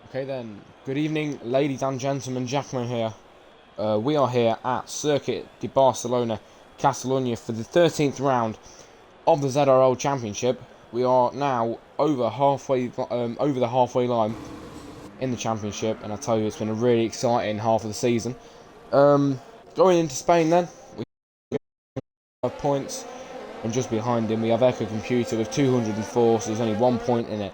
Okay then, good evening ladies and gentlemen, Jackman here. We are here at Circuit de Barcelona, Catalonia for the 13th round of the ZRL Championship. We are now over the halfway line in the championship, and I tell you, it's been a really exciting half of the season. Going into Spain then, we have points, and just behind him we have Echo Computer with 204, so there's only 1 point in it.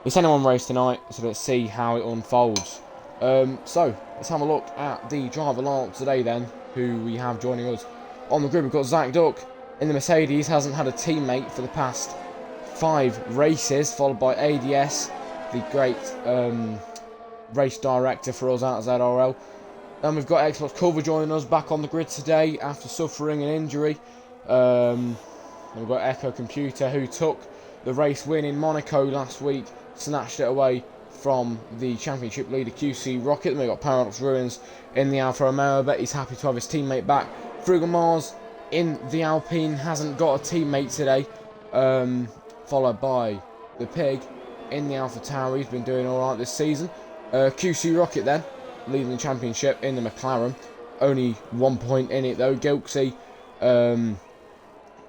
It's anyone race tonight, so let's see how it unfolds. So let's have a look at the driver lineup today then, who we have joining us. On the grid we've got Zach Duck in the Mercedes, hasn't had a teammate for the past 5 races, followed by ADS, the great race director for us out of ZRL. Then we've got Xbox Cover joining us back on the grid today after suffering an injury. Then we've got Echo Computer, who took the race win in Monaco last week, snatched it away from the championship leader QC Rocket. Then we've got Paradox Ruins in the Alfa Romeo. I bet he's happy to have his teammate back. Frugal Mars in the Alpine hasn't got a teammate today. Followed by the Pig in the Alpha Tower. He's been doing alright this season. QC Rocket then, leading the championship in the McLaren. Only 1 point in it though. Gilksy,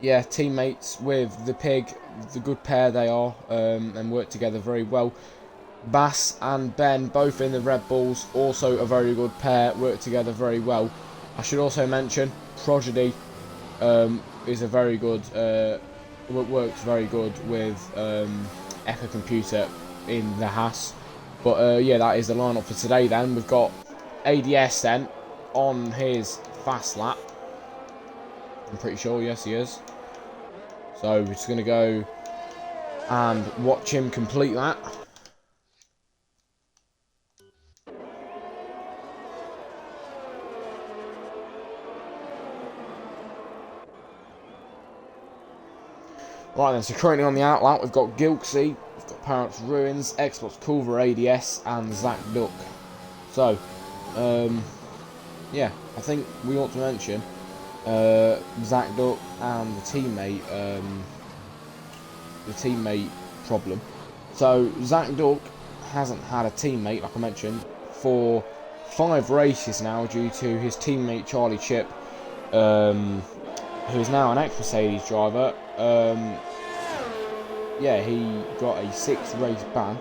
yeah, teammates with the Pig, the good pair they are, and work together very well. Bass and Ben, both in the Red Bulls, also a very good pair, work together very well. I should also mention Prodigy is a very good, works very good with Echo Computer in the Haas. But yeah, that is the lineup for today then. We've got ADS then on his fast lap. I'm pretty sure, yes he is. So we're just going to go and watch him complete that. Right then, so currently on the outlet we've got Gilksy, we've got Paradox Ruins, Xbox Culver ADS and Zach Duck. So, yeah, I think we ought to mention Zach Duck and the teammate problem. So Zach Duck hasn't had a teammate, like I mentioned, for 5 races now due to his teammate Charlie Chip, who is now an ex-Mercedes driver. Yeah, he got a 6-race ban,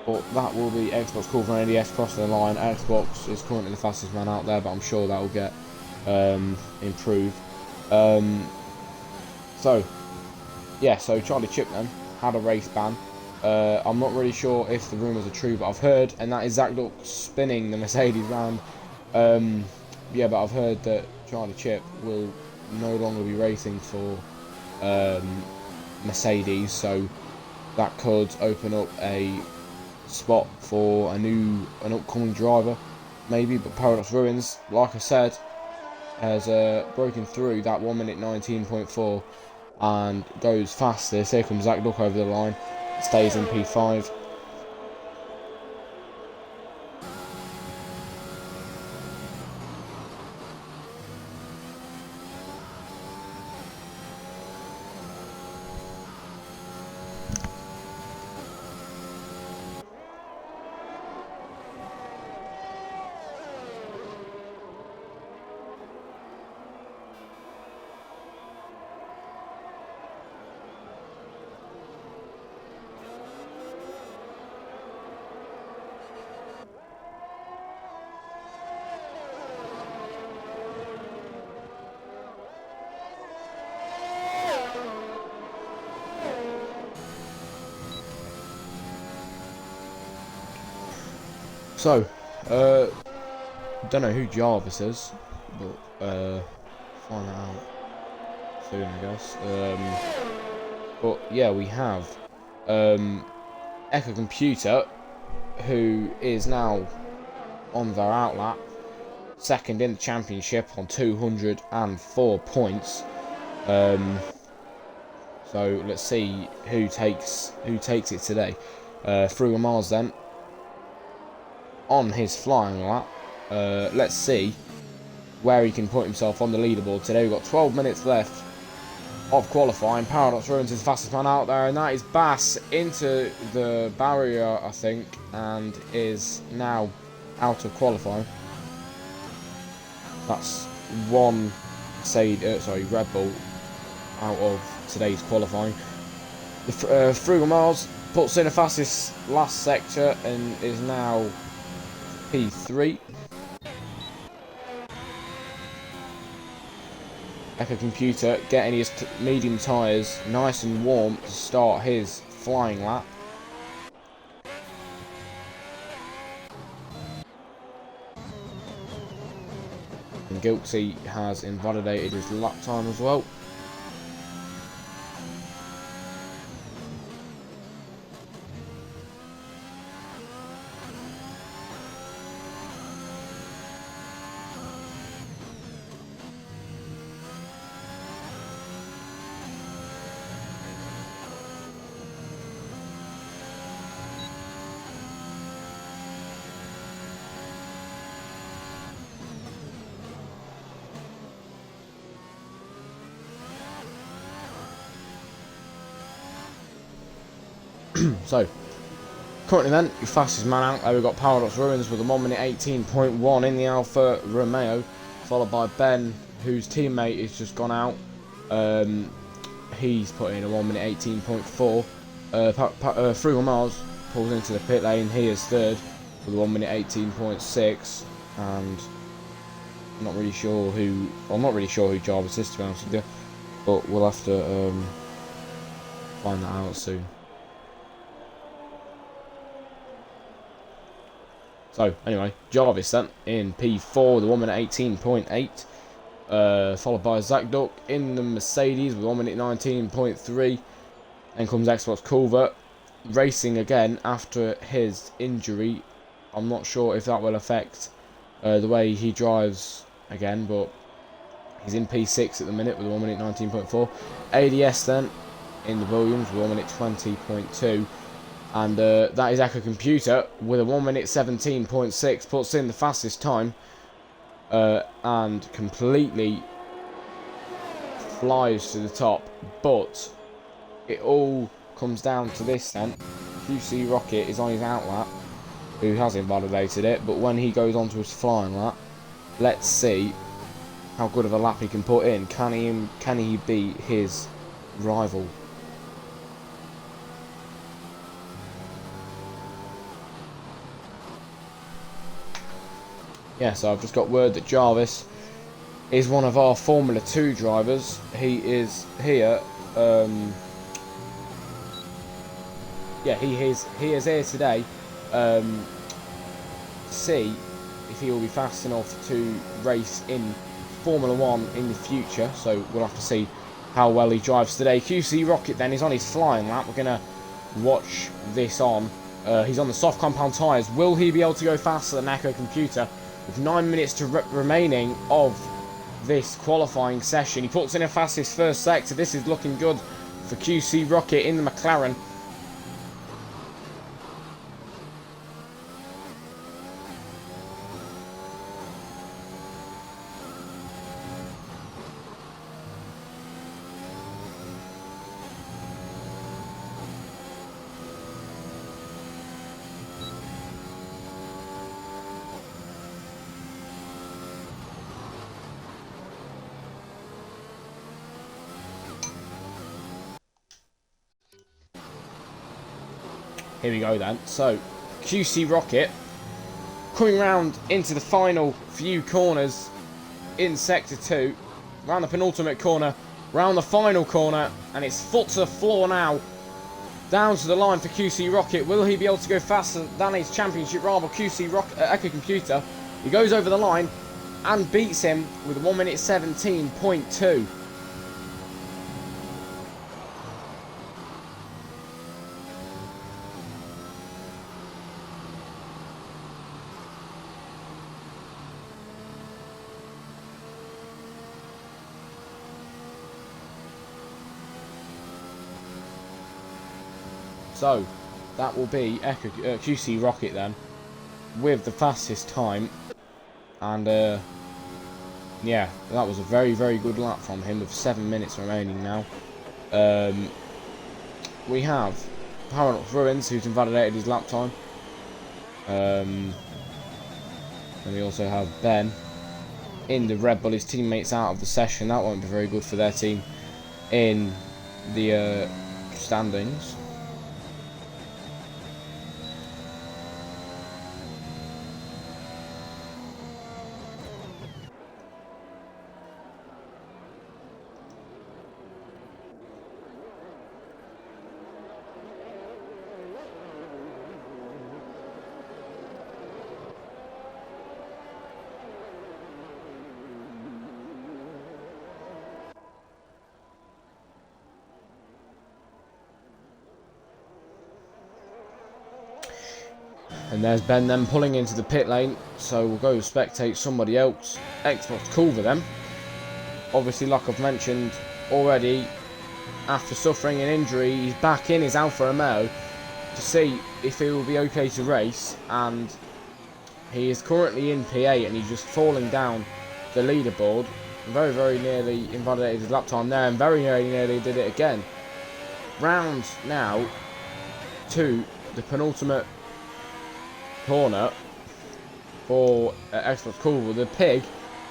but that will be Xbox Cover and ADS crossing the line. Xbox is currently the fastest man out there, but I'm sure that will get improved. So yeah, so Charlie Chip then had a race ban. I'm not really sure if the rumours are true, but I've heard, and that is Zach Duck spinning the Mercedes round. Yeah, but I've heard that Charlie Chip will no longer be racing for Mercedes, so that could open up a spot for an upcoming driver, maybe. But Paradox Ruins, like I said, has broken through that 1 minute 19.4 and goes fastest. Here comes Zach Duck over the line, stays in P5. So, don't know who Jarvis is, but find that out soon, I guess. But yeah, we have Echo Computer, who is now on their outlap, second in the championship on 204 points. So let's see who takes it today. Frugal Mars then on his flying lap. Let's see where he can put himself on the leaderboard today. We've got 12 minutes left of qualifying. Paradox Ruins is the fastest man out there, and that is Bass into the barrier, I think, and is now out of qualifying. That's one Red Bull out of today's qualifying. The Frugal Mars puts in the fastest last sector and is now P3. Echo Computer getting his medium tyres nice and warm to start his flying lap. And Guilty has invalidated his lap time as well. So, currently then, your fastest man out there, we've got Paradox Ruins with a 1 minute 18.1 in the Alfa Romeo, followed by Ben, whose teammate has just gone out. He's put in a 1 minute 18.4. Frugal Mars pulls into the pit lane, he is third with a 1 minute 18.6, and I'm not really sure who Jarvis is, to be honest with you, but we'll have to find that out soon. So, anyway, Jarvis then in P4 with a 1 minute 18.8. Followed by Zach Duck in the Mercedes with 1 minute 19.3. Then comes Xbox Culver racing again after his injury. I'm not sure if that will affect the way he drives again, but he's in P6 at the minute with a 1 minute 19.4. ADS then in the Williams with 1 minute 20.2. And that is Echo Computer with a 1 minute 17.6, puts in the fastest time and completely flies to the top. But it all comes down to this then. QC Rocket is on his outlap, who has invalidated it, but when he goes onto his flying lap, let's see how good of a lap he can put in. Can he beat his rival? Yeah, so I've just got word that Jarvis is one of our Formula 2 drivers. He is here. He is here today to see if he will be fast enough to race in Formula 1 in the future. So we'll have to see how well he drives today. QC Rocket then is on his flying lap. We're going to watch this on. He's on the soft compound tyres. Will he be able to go faster than Echo Computer? With 9 minutes remaining of this qualifying session. He puts in a fastest first sector. This is looking good for QC Rocket in the McLaren. Here we go then. So, QC Rocket coming round into the final few corners in Sector 2. Round the penultimate corner, round the final corner, and it's foot to the floor now. Down to the line for QC Rocket. Will he be able to go faster than his championship rival, QC Rocket, Echo Computer? He goes over the line and beats him with 1 minute 17.2. So, that will be QC Rocket then, with the fastest time. And Yeah, that was a very, very good lap from him with 7 minutes remaining now. We have Paradox Ruins, who's invalidated his lap time. And we also have Ben in the Red Bull. His teammates out of the session. That won't be very good for their team in the standings. And there's Ben then pulling into the pit lane, so we'll go spectate somebody else. Xbox Culver then. Obviously, like I've mentioned already, after suffering an injury, he's back in his Alfa Romeo to see if he will be okay to race, and he is currently in P8 and he's just falling down the leaderboard. Very, very nearly invalidated his lap time there, and very nearly did it again. Round now to the penultimate corner for Xbox Culver. The pig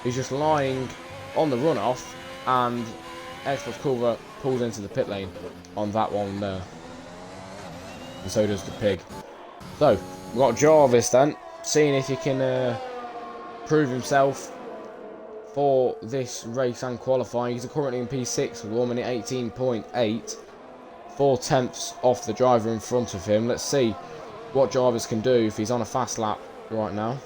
is just lying on the runoff, and Xbox Culver pulls into the pit lane on that one there. And so does the pig. So, we've got Jarvis then, seeing if he can prove himself for this race and qualifying. He's currently in P6 with 1 minute 18.8. 4 tenths off the driver in front of him. Let's see what Jarvis can do if he's on a fast lap right now.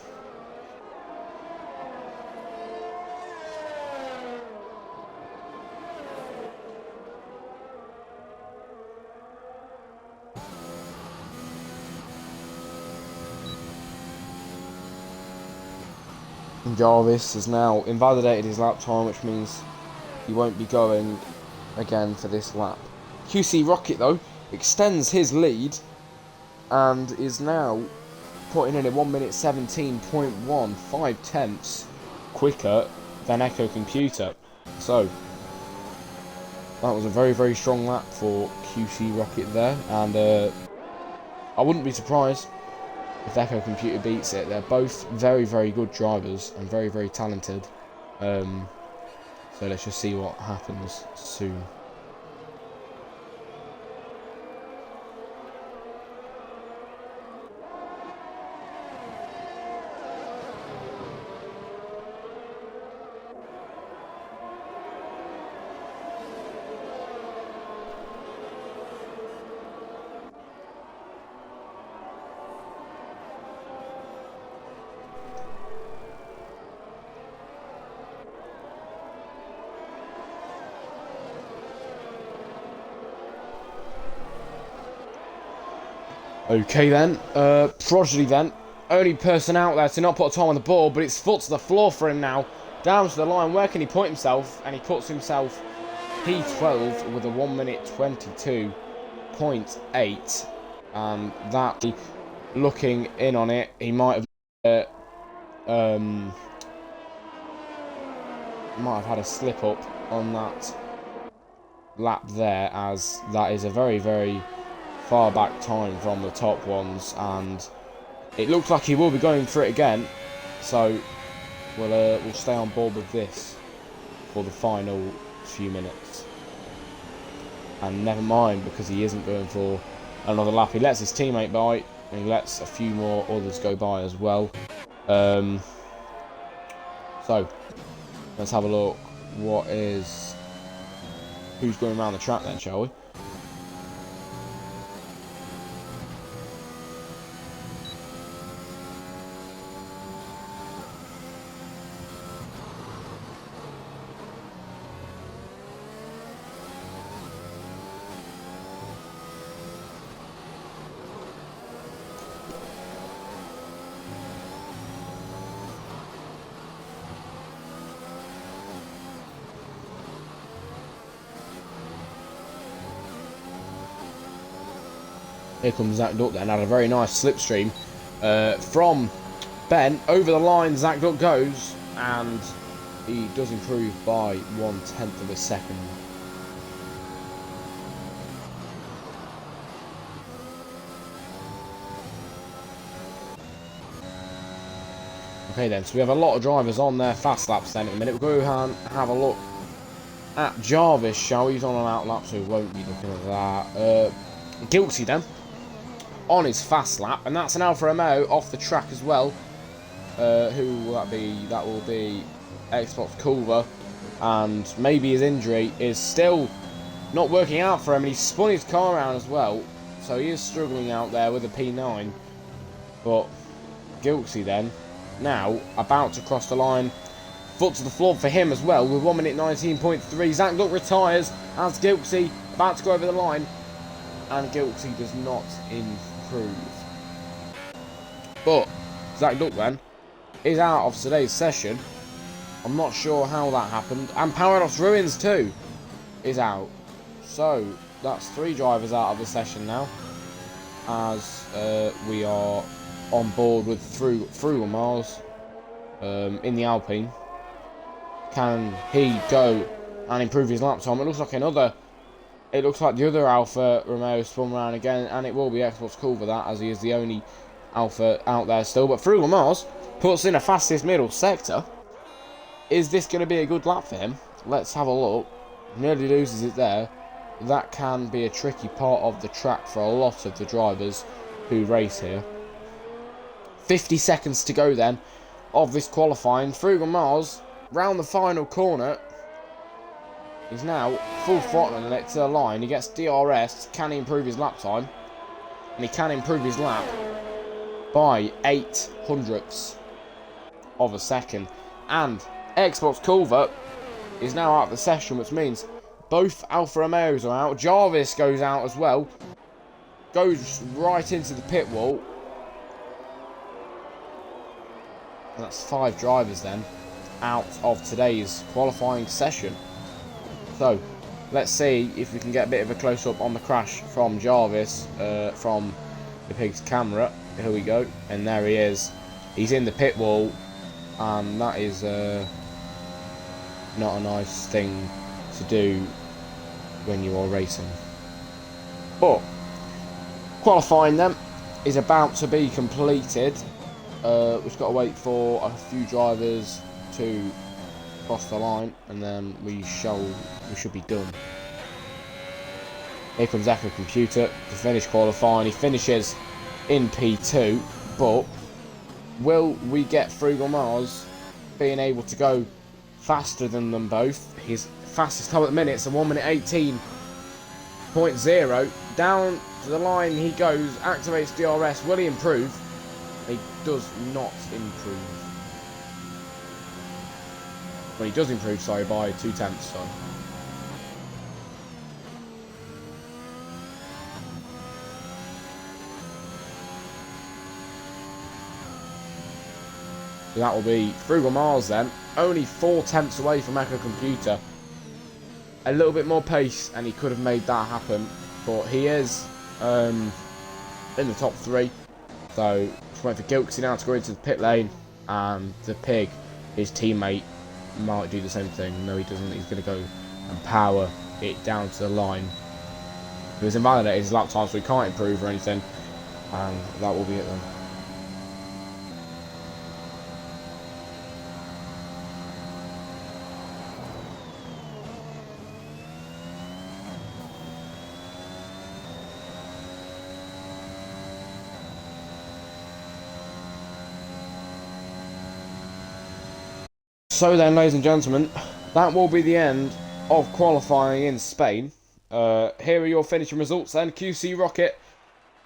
And Jarvis has now invalidated his lap time, which means he won't be going again for this lap. QC Rocket though extends his lead and is now putting in a 1 minute 17.1, 5 tenths quicker than Echo Computer. So that was a very, very strong lap for QC Rocket there, and I wouldn't be surprised if Echo Computer beats it. They're both very, very good drivers and very, very talented. So let's just see what happens soon. Okay then, Prodigy then, only person out there to not put a time on the board, but it's foot to the floor for him now. Down to the line, where can he put himself? And he puts himself P12 with a 1 minute 22.8. And that, looking in on it, he might have had a slip up on that lap there, as that is a very, very far back time from the top ones, and it looks like he will be going for it again. So we'll stay on board with this for the final few minutes. And never mind, because he isn't going for another lap. He lets his teammate by, and he lets a few more others go by as well. So let's have a look. Who's going around the track then, shall we? Here comes Zach Duck then, had a very nice slipstream from Ben. Over the line, Zach Duck goes, and he does improve by 1/10 of a second. Okay then, so we have a lot of drivers on their fast laps then. In a minute, we'll go and have a look at Jarvis, shall we? He's on an out lap, so we won't be looking at that. Guilty then, on his fast lap, and that's an Alfa Romeo off the track as well. Who will that be? That will be Xbox Culver, and maybe his injury is still not working out for him, and he's spun his car around as well, so he is struggling out there with a P9. But Guilty then, now about to cross the line, foot to the floor for him as well with 1 minute 19.3. Zach Duck retires as Guilty about to go over the line, and Guilty does not improve. But Zach Duck then is out of today's session. I'm not sure how that happened. And Paradox Ruins too is out. So that's 3 drivers out of the session now, as we are on board with Frugal Mars in the Alpine. Can he go and improve his lap time? It looks like the other Alfa Romeo spun around again, and it will be Xbox Culver that, as he is the only Alfa out there still. But Frugal Mars puts in a fastest middle sector. Is this going to be a good lap for him? Let's have a look. Nearly loses it there. That can be a tricky part of the track for a lot of the drivers who race here. 50 seconds to go then of this qualifying. Frugal Mars round the final corner. He's now full throttling it to the line. He gets DRS. Can he improve his lap time? And he can improve his lap by 0.08 of a second. And Xbox Culver is now out of the session, which means both Alfa Romeos are out. Jarvis goes out as well. Goes right into the pit wall. And that's 5 drivers then out of today's qualifying session. So let's see if we can get a bit of a close-up on the crash from Jarvis from the pig's camera. Here we go, and there he is. He's in the pit wall, and that is not a nice thing to do when you are racing. But qualifying then is about to be completed. We've just got to wait for a few drivers to cross the line, and then we should be done. Here comes Echo Computer to finish qualifying. He finishes in P2, but will we get Frugal Mars being able to go faster than them both? His fastest time at the minute is a 1 minute 18.0. Down to the line he goes, activates DRS. Will he improve? He does not improve. Well, he does improve, sorry, by 0.2. So that will be Frugal Mars then. Only 0.4 away from Echo Computer. A little bit more pace and he could have made that happen. But he is in the top 3. So just waiting for Gilksy now to go into the pit lane. And the pig, his teammate, might do the same thing. No, he doesn't. He's going to go and power it down to the line. He was invalidated his lap time, so he can't improve or anything. And that will be it then. So then, ladies and gentlemen, that will be the end of qualifying in Spain. Here are your finishing results then. QC Rocket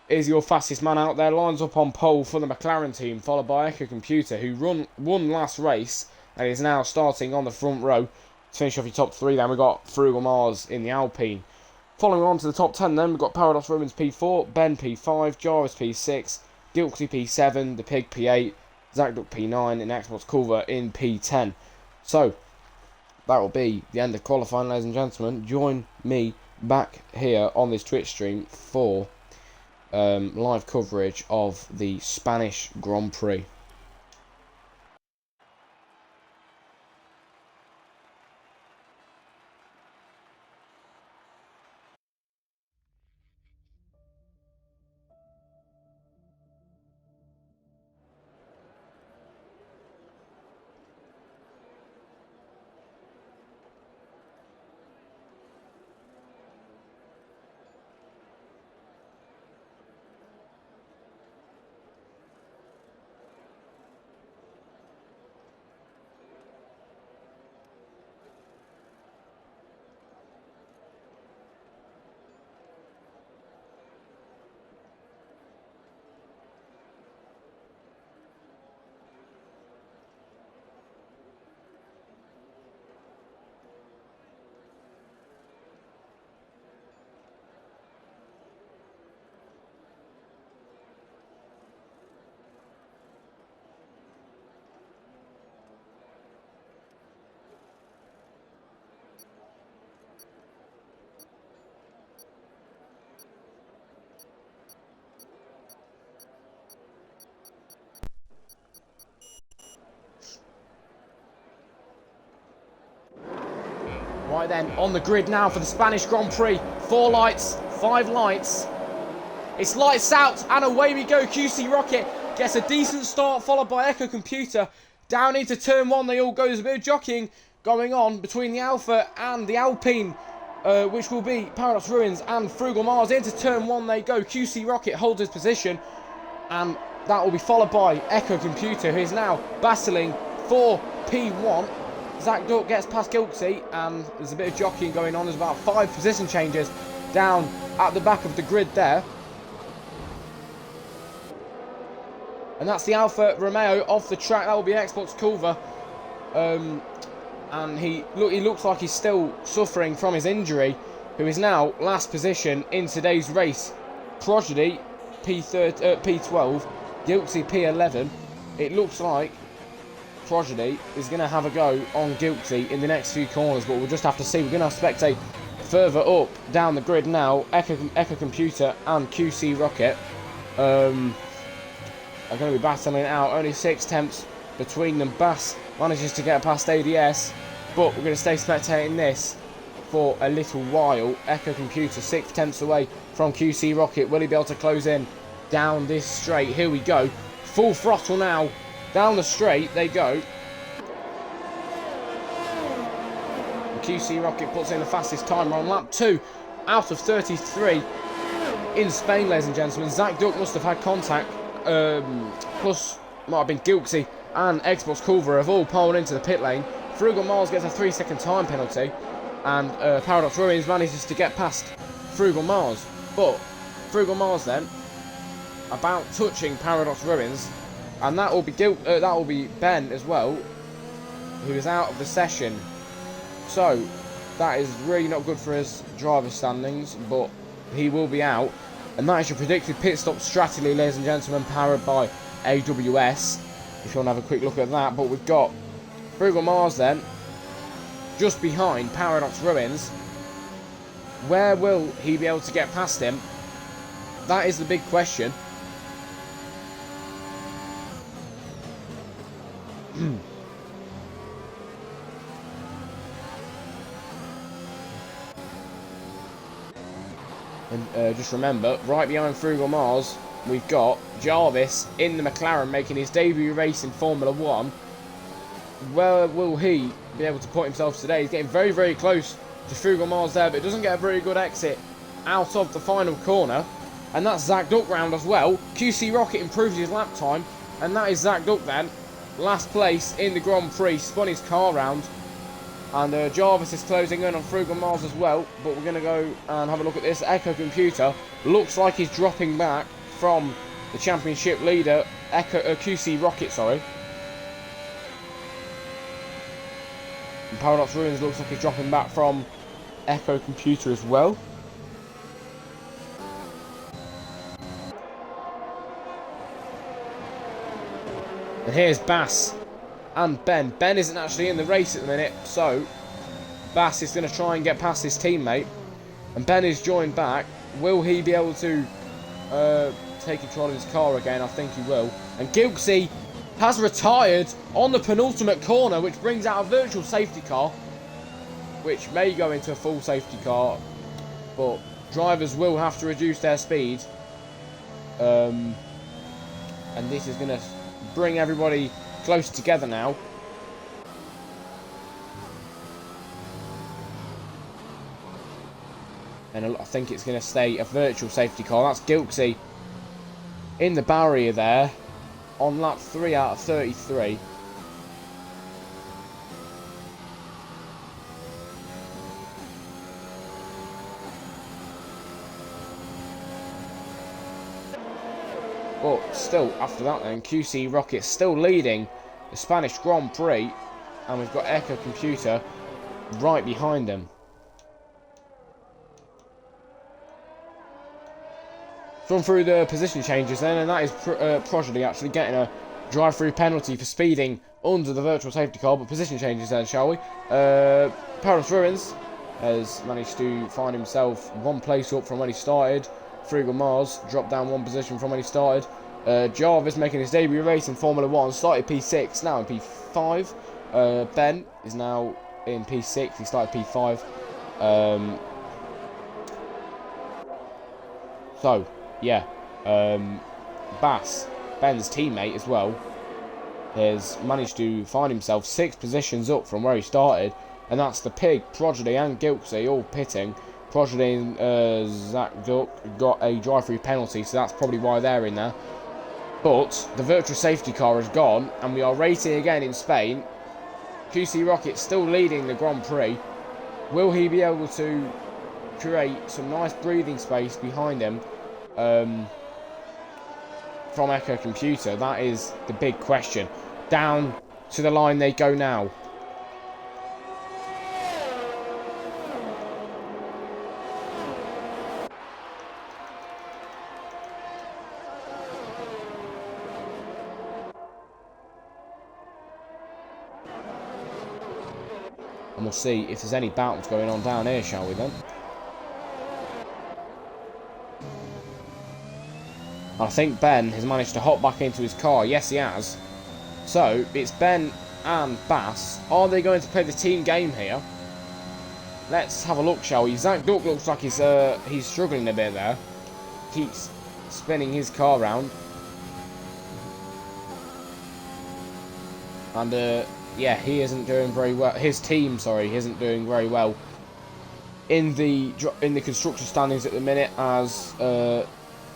is your fastest man out there, lines up on pole for the McLaren team, followed by Echo Computer, who won last race and is now starting on the front row. To finish off your top 3 then, we've got Frugal Mars in the Alpine. Following on to the top 10 then, we've got Paradox Ruins P4, Ben P5, Jarvis P6, Guilty P7, The Pig P8, Zach Duck P9, and Xbox Culver in P10. So, that will be the end of qualifying, ladies and gentlemen. Join me back here on this Twitch stream for live coverage of the Spanish Grand Prix. Right then, on the grid now for the Spanish Grand Prix. 4 lights, 5 lights. It's lights out, and away we go. QC Rocket gets a decent start, followed by Echo Computer. Down into turn 1, they all go. There's a bit of jockeying going on between the Alpha and the Alpine, which will be Paradox Ruins and Frugal Mars. Into turn 1 they go. QC Rocket holds his position, and that will be followed by Echo Computer, who is now battling for P1. Zach Duck gets past Gilksy, and there's a bit of jockeying going on. There's about 5 position changes down at the back of the grid there. And that's the Alfa Romeo off the track. That will be Xbox Culver. And he looks like he's still suffering from his injury, who is now last position in today's race. Prodigy P12, Gilksy P11. It looks like Prodigy is going to have a go on Gilksy in the next few corners, but we'll just have to see. We're going to have to spectate further up down the grid now. Echo Computer and QC Rocket are going to be battling it out. Only 6 attempts between them. Bass manages to get past ADS, but we're going to stay spectating this for a little while. Echo Computer 6 attempts away from QC Rocket. Will he be able to close in down this straight? Here we go. Full throttle now. Down the straight they go. And QC Rocket puts in the fastest timer on lap 2 out of 33 in Spain, ladies and gentlemen. Zach Duck must have had contact. Plus, might have been Gilksy and Xbox Culver have all pulled into the pit lane. Frugal Mars gets a 3-second time penalty, and Paradox Ruins manages to get past Frugal Mars. But Frugal Mars then about touching Paradox Ruins, and that will be Ben as well, who is out of the session. So that is really not good for his driver standings, but he will be out. And that is your predicted pit stop strategy, ladies and gentlemen, powered by AWS, if you want to have a quick look at that. But we've got Frugal Mars then, just behind Paradox Ruins. Where will he be able to get past him? That is the big question. And just remember, right behind Frugal Mars, we've got Jarvis in the McLaren making his debut race in Formula 1. Where will he be able to put himself today? He's getting very, very close to Frugal Mars there, but doesn't get a very good exit out of the final corner. And that's Zach Duck round as well. QC Rocket improves his lap time, and that is Zach Duck then. Last place in the Grand Prix, spun his car round. And Jarvis is closing in on Frugal Mars as well. But we're going to go and have a look at this. Echo Computer looks like he's dropping back from the championship leader, QC Rocket, sorry. And Paradox Ruins looks like he's dropping back from Echo Computer as well. And here's Bass and Ben. Ben isn't actually in the race at the minute, so Bass is going to try and get past his teammate. And Ben is joined back. Will he be able to take control of his car again? I think he will. And Gilksy has retired on the penultimate corner, which brings out a virtual safety car, which may go into a full safety car, but drivers will have to reduce their speed. And this is going to bring everybody close together now. And I think it's going to stay a virtual safety car. That's Gilksy in the barrier there on lap 3 out of 33. But still, after that then, QC Rocket still leading the Spanish Grand Prix. And we've got Echo Computer right behind him. Run through the position changes then, and that is Prodigy actually getting a drive-through penalty for speeding under the virtual safety car. But position changes then, shall we? Paradox Ruins has managed to find himself one place up from when he started. Frugal Mars dropped down one position from when he started. Jarvis making his debut race in Formula 1, started P6, now in P5. Ben is now in P6. He started P5. So, yeah. Bass, Ben's teammate as well, has managed to find himself 6 positions up from where he started. And that's the Pig, Prodigy and Gilksy all pitting. Prodigy and Zach Duck got a drive-through penalty, so that's probably why they're in there. But the virtual safety car is gone, and we are racing again in Spain. QC Rocket still leading the Grand Prix. Will he be able to create some nice breathing space behind him from Echo Computer? That is the big question. Down to the line they go now. And we'll see if there's any battles going on down here, shall we then? I think Ben has managed to hop back into his car. Yes, he has. So, it's Ben and Bass. Are they going to play the team game here? Let's have a look, shall we? Zach Duck looks like he's struggling a bit there. Keeps spinning his car around. And, yeah, he isn't doing very well. His team, sorry, isn't doing very well in the constructor standings at the minute, as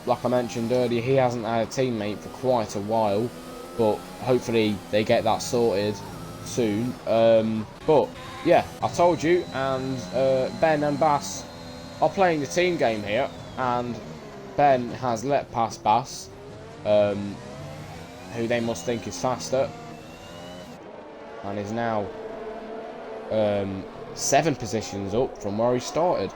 like I mentioned earlier, he hasn't had a teammate for quite a while, but hopefully they get that sorted soon. But yeah, I told you, and Ben and Bass are playing the team game here, and Ben has let past Bass, who they must think is faster, and is now 7 positions up from where he started.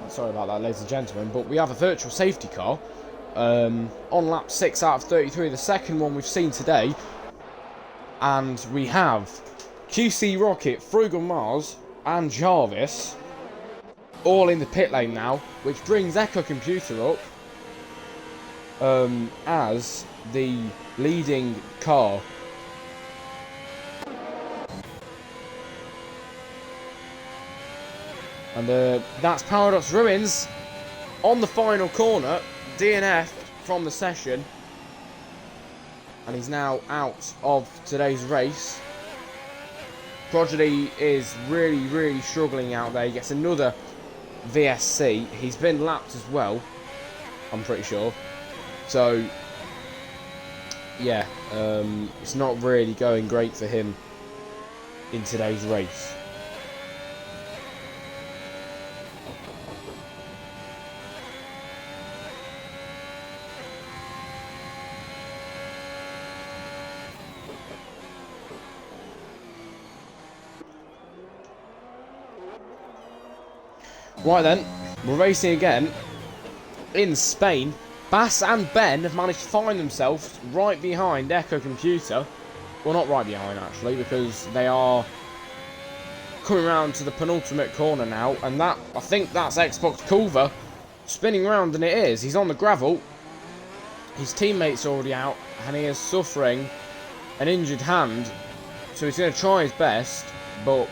Sorry about that, ladies and gentlemen, but we have a virtual safety car on lap 6 out of 33, the second one we've seen today, and we have QC Rocket, Frugal Mars and Jarvis all in the pit lane now, which brings Echo Computer up as the leading car. And that's Paradox Ruins on the final corner, DNF from the session, and he's now out of today's race. Prodigy is really struggling out there. He gets another VSC. He's been lapped as well, I'm pretty sure. So, yeah, it's not really going great for him in today's race. Right then, we're racing again in Spain. Bass and Ben have managed to find themselves right behind Echo Computer. Well, not right behind actually, because they are coming around to the penultimate corner now, and that, I think that's Xbox Culver spinning around, and it is. He's on the gravel. his teammate's already out, and he is suffering an injured hand, so he's going to try his best, but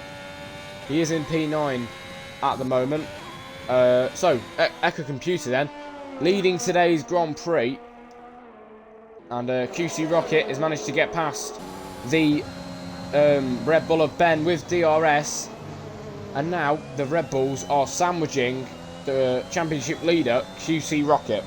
he is in P9 at the moment. So, Echo Computer then, leading today's Grand Prix, and QC Rocket has managed to get past the Red Bull of Ben with DRS, and now the Red Bulls are sandwiching the championship leader, QC Rocket.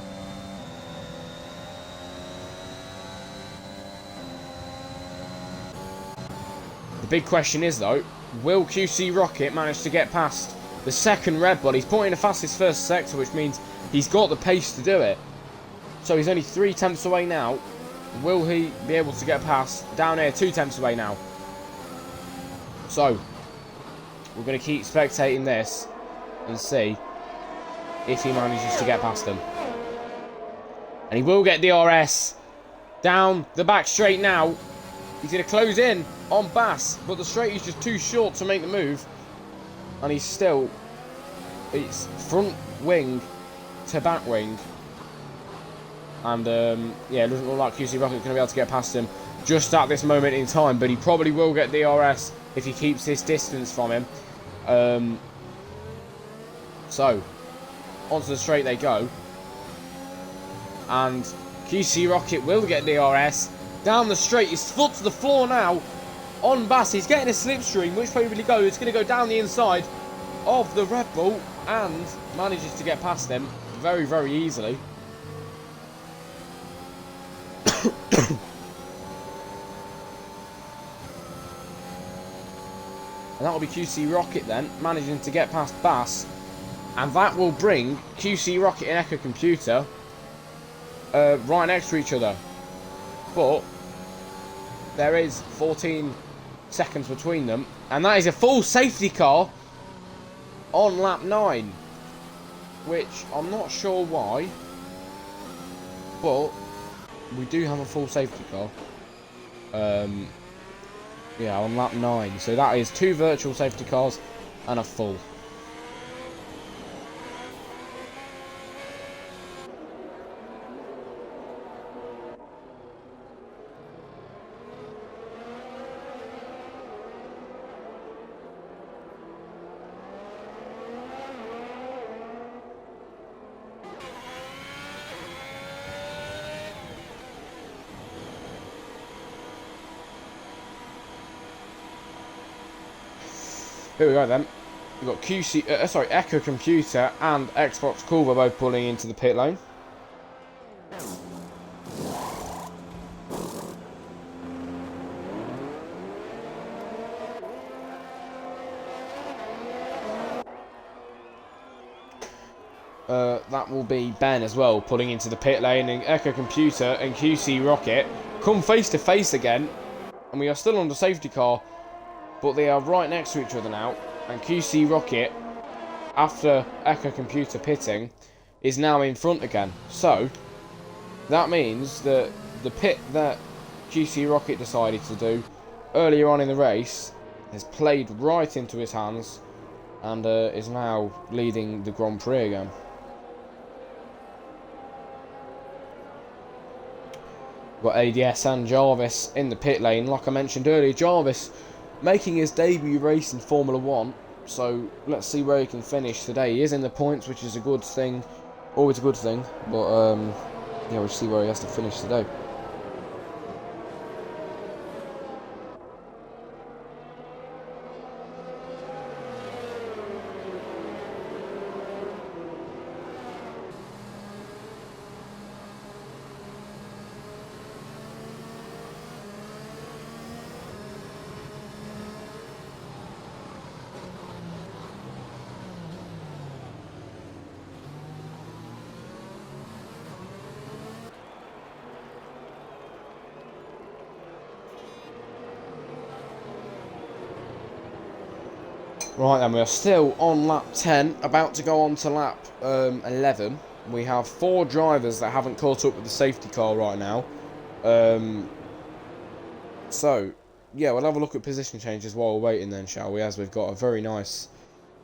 The big question is though, will QC Rocket manage to get past the second Red Bull? He's put in the fastest first sector, which means he's got the pace to do it. So he's only 3 tenths away now. Will he be able to get past? Down here, 2 tenths away now. So, we're going to keep spectating this and see if he manages to get past them. And he will get DRS. Down the back straight now. He's going to close in on Bass, but the straight is just too short to make the move. And he's still, it's front wing to back wing. And yeah, it doesn't look like QC Rocket's going to be able to get past him just at this moment in time, but he probably will get DRS if he keeps his distance from him. So, onto the straight they go. And QC Rocket will get DRS. Down the straight, his foot to the floor now on Bass. He's getting a slipstream. Which way will he go? It's going to go down the inside of the Red Bull and manages to get past them very, very easily. And that will be QC Rocket then, managing to get past Bass. And that will bring QC Rocket and Echo Computer right next to each other. But there is 14 seconds between them. And that is a full safety car on lap 9. Which I'm not sure why. But we do have a full safety car. Yeah, on lap 9. So that is 2 virtual safety cars and a full. Here we go then. We've got Echo Computer and Xbox Cool both pulling into the pit lane. That will be Ben as well pulling into the pit lane, and Echo Computer and QC Rocket come face to face again, and we are still on the safety car. But they are right next to each other now, and QC Rocket, after Echo Computer pitting, is now in front again. So, that means that the pit that QC Rocket decided to do earlier on in the race has played right into his hands, and is now leading the Grand Prix again. We've got ADS and Jarvis in the pit lane. Like I mentioned earlier, Jarvis making his debut race in Formula 1, so let's see where he can finish today. He is in the points, which is a good thing, always a good thing, but yeah, we'll see where he has to finish today. Right then, we are still on lap 10, about to go on to lap 11. We have 4 drivers that haven't caught up with the safety car right now. So, yeah, we'll have a look at position changes while we're waiting then, shall we? As we've got a very nice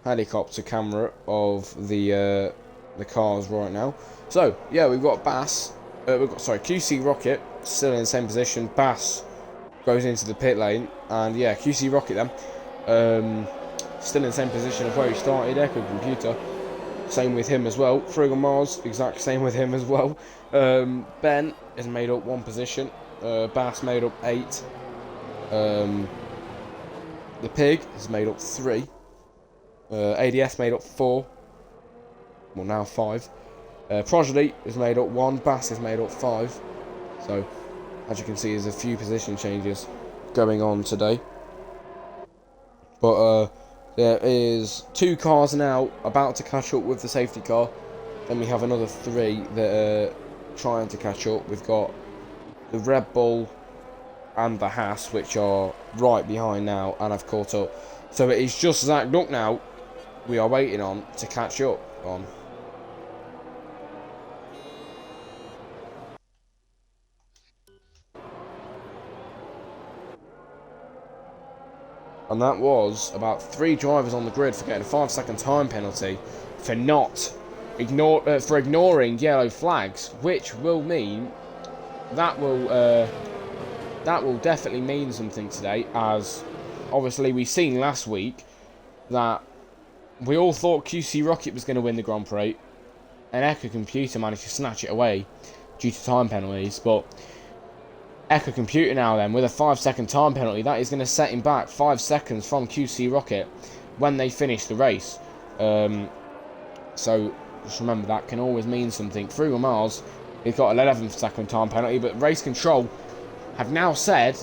helicopter camera of the cars right now. So, yeah, we've got Bass we've got, sorry, QC Rocket still in the same position. Bass goes into the pit lane, and yeah, QC Rocket then still in the same position of where he started. Echo Computer, same with him as well. Frugal Mars, exact same with him as well. Ben is made up 1 position. Bass made up 8. The Pig is made up 3. ADS made up 4. Well, now 5. Progeny is made up 1. Bass is made up 5. So, as you can see, there's a few position changes going on today. But there is 2 cars now about to catch up with the safety car. Then we have another 3 that are trying to catch up. We've got the Red Bull and the Haas, which are right behind now and have caught up. So it is just Zach Duck now we are waiting on to catch up on. And that was about 3 drivers on the grid for getting a 5-second time penalty for ignoring yellow flags, which will mean that will definitely mean something today, as obviously we've seen last week that we all thought QC Rocket was going to win the Grand Prix, and Echo Computer managed to snatch it away due to time penalties. But Echo Computer now then, with a 5-second time penalty, that is going to set him back 5 seconds from QC Rocket when they finish the race. So just remember, that can always mean something. Frugal Mars, he's got an 11-second time penalty, but Race Control have now said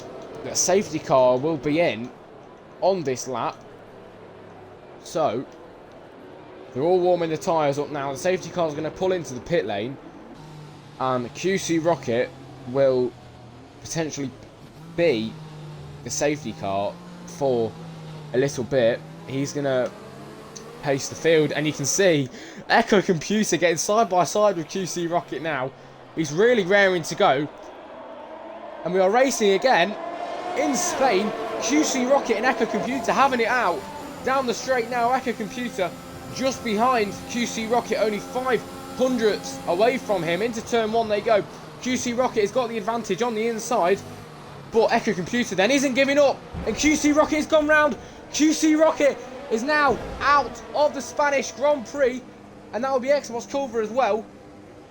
that a safety car will be in on this lap. So they're all warming the tyres up now. The safety car is going to pull into the pit lane, and QC Rocket will potentially be the safety car for a little bit. He's going to pace the field, and you can see Echo Computer getting side by side with QC Rocket now. He's really raring to go, and we are racing again in Spain. QC Rocket and Echo Computer having it out down the straight now. Echo Computer just behind QC Rocket, only 500ths away from him. Into turn 1 they go. QC Rocket has got the advantage on the inside, but Echo Computer then isn't giving up, and QC Rocket has gone round. QC Rocket is now out of the Spanish Grand Prix, and that will be Xbox cover as well,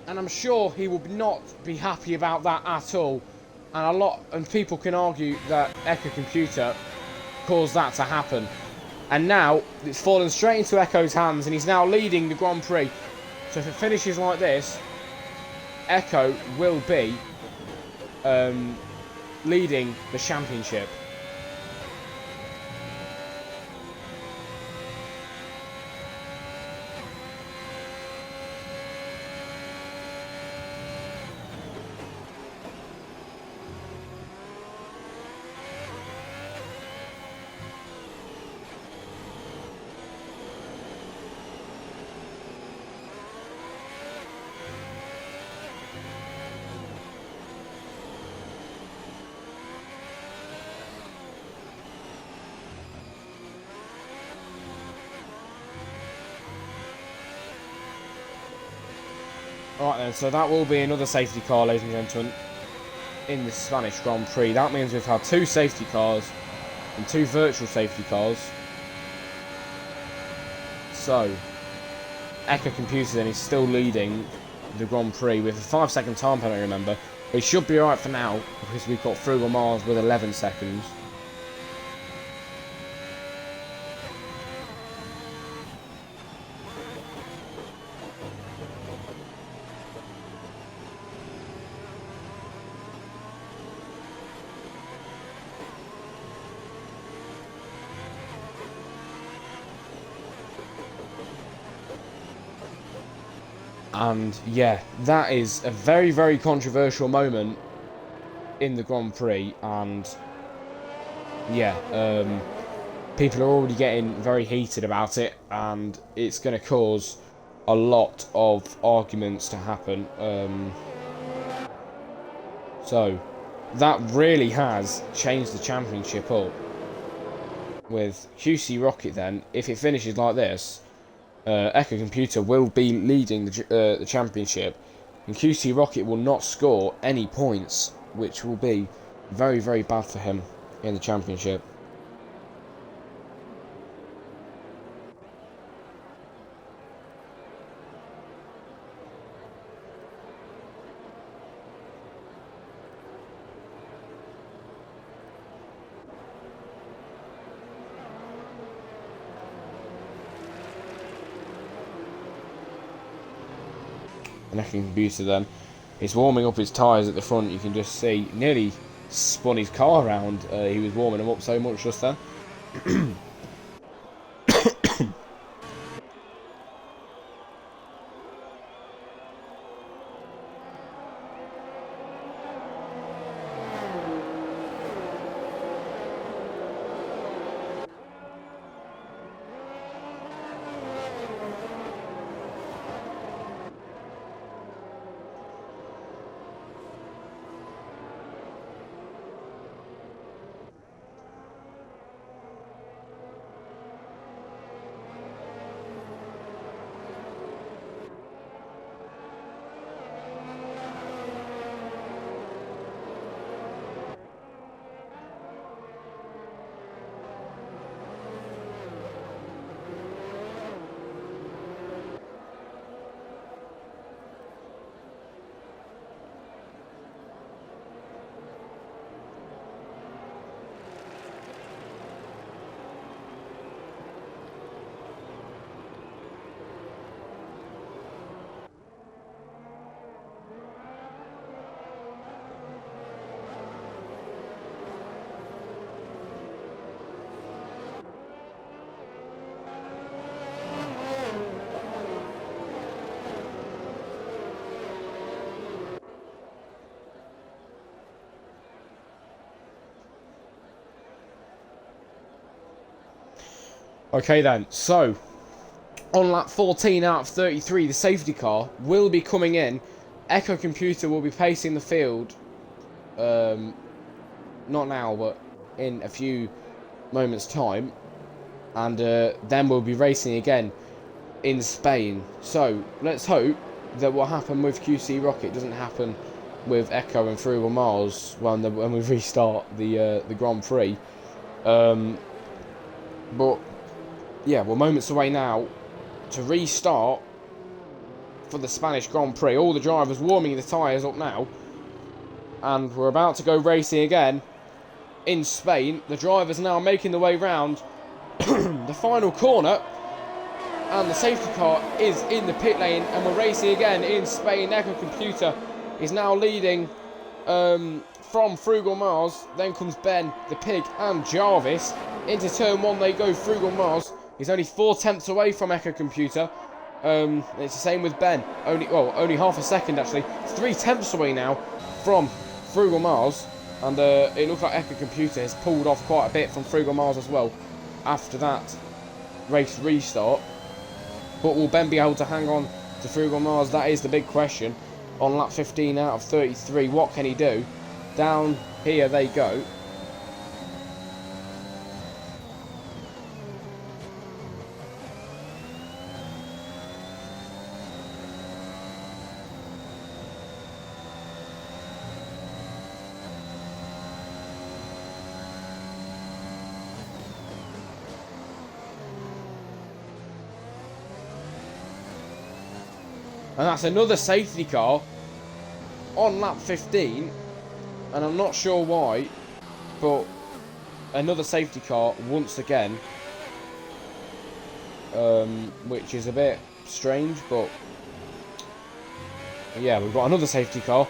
and I'm sure he will not be happy about that at all. And people can argue that Echo Computer caused that to happen, and now it's fallen straight into Echo's hands, and he's now leading the Grand Prix. So if it finishes like this, Echo will be leading the championship. Alright then, so that will be another safety car, ladies and gentlemen, in the Spanish Grand Prix. That means we've had 2 safety cars and 2 virtual safety cars. So, Echo Computer then is still leading the Grand Prix with a 5-second time penalty, remember. But he should be alright for now, because we've got Frugal Mars with 11 seconds. And yeah, that is a very, very controversial moment in the Grand Prix, and yeah, people are already getting very heated about it, and it's going to cause a lot of arguments to happen. So that really has changed the championship up, with QC Rocket then, if it finishes like this, Echo Computer will be leading the championship, And QC Rocket will not score any points, which will be very, very bad for him in the championship. And Echo Computer then is warming up his tyres at the front. You can just see nearly spun his car around. He was warming them up so much just then. Okay then, so on lap 14 out of 33, the safety car will be coming in. Echo Computer will be pacing the field. Not now, but in a few moments' time. And then we'll be racing again in Spain. So let's hope that what happened with QC Rocket doesn't happen with Echo and Frugal Mars when we restart the Grand Prix. But yeah, we're moments away now to restart for the Spanish Grand Prix. All the drivers warming the tyres up now. And we're about to go racing again in Spain. The drivers now making the way round the final corner. And the safety car is in the pit lane. And we're racing again in Spain. Echo Computer is now leading from Frugal Mars. Then comes Ben, the Pig and Jarvis. Into turn 1 they go. Frugal Mars. He's only 4 tenths away from Echo Computer. It's the same with Ben. Only half a second actually. 3 tenths away now from Frugal Mars. And it looks like Echo Computer has pulled off quite a bit from Frugal Mars as well after that race restart. But will Ben be able to hang on to Frugal Mars? That is the big question. On lap 15 out of 33, what can he do? Down here they go. And that's another safety car on lap 15. And I'm not sure why, but another safety car once again. Which is a bit strange, but yeah, we've got another safety car.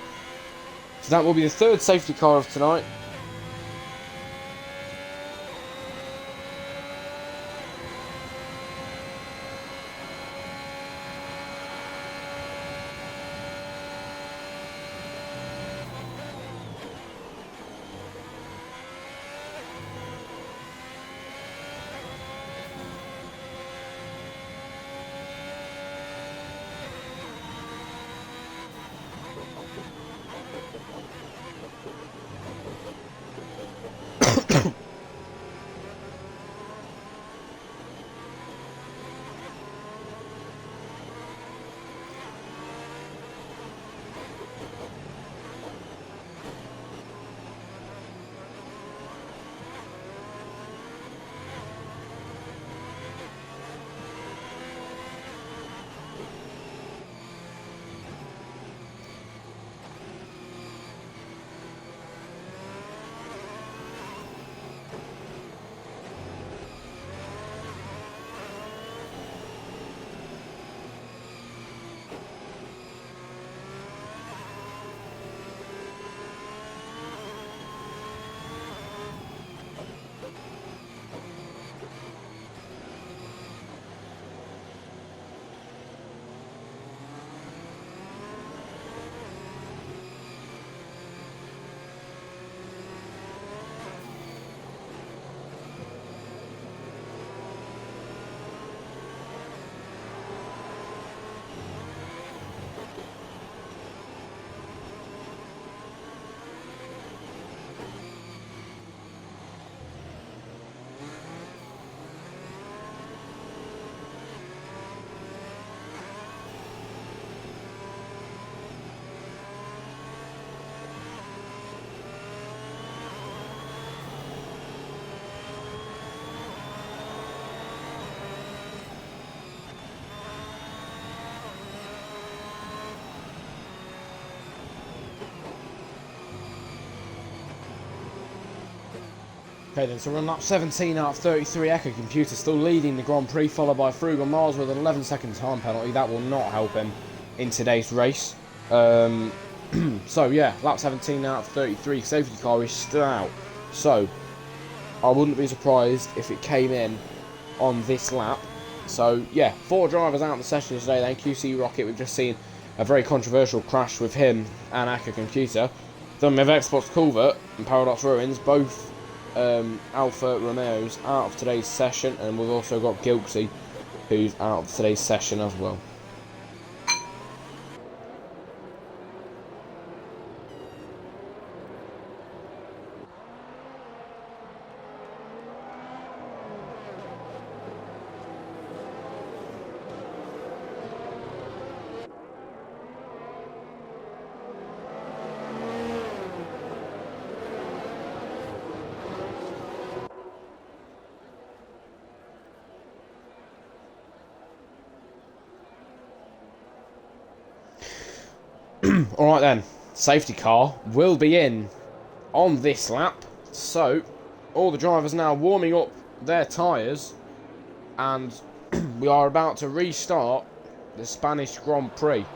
So that will be the 3rd safety car of tonight. Okay then, so we're on lap 17 out of 33. Echo Computer still leading the Grand Prix, followed by Frugal Mars with an 11-second time penalty. That will not help him in today's race. So yeah, lap 17 out of 33. Safety car is still out. So I wouldn't be surprised if it came in on this lap. So yeah, 4 drivers out of the session today then. QC Rocket, we've just seen a very controversial crash with him and Echo Computer. Then we have Xbox Culvert and Paradox Ruins, both Alfa Romeos out of today's session, and we've also got Gilksy, who's out of today's session as well. Alright then, safety car will be in on this lap. So, all the drivers now warming up their tyres, and we are about to restart the Spanish Grand Prix.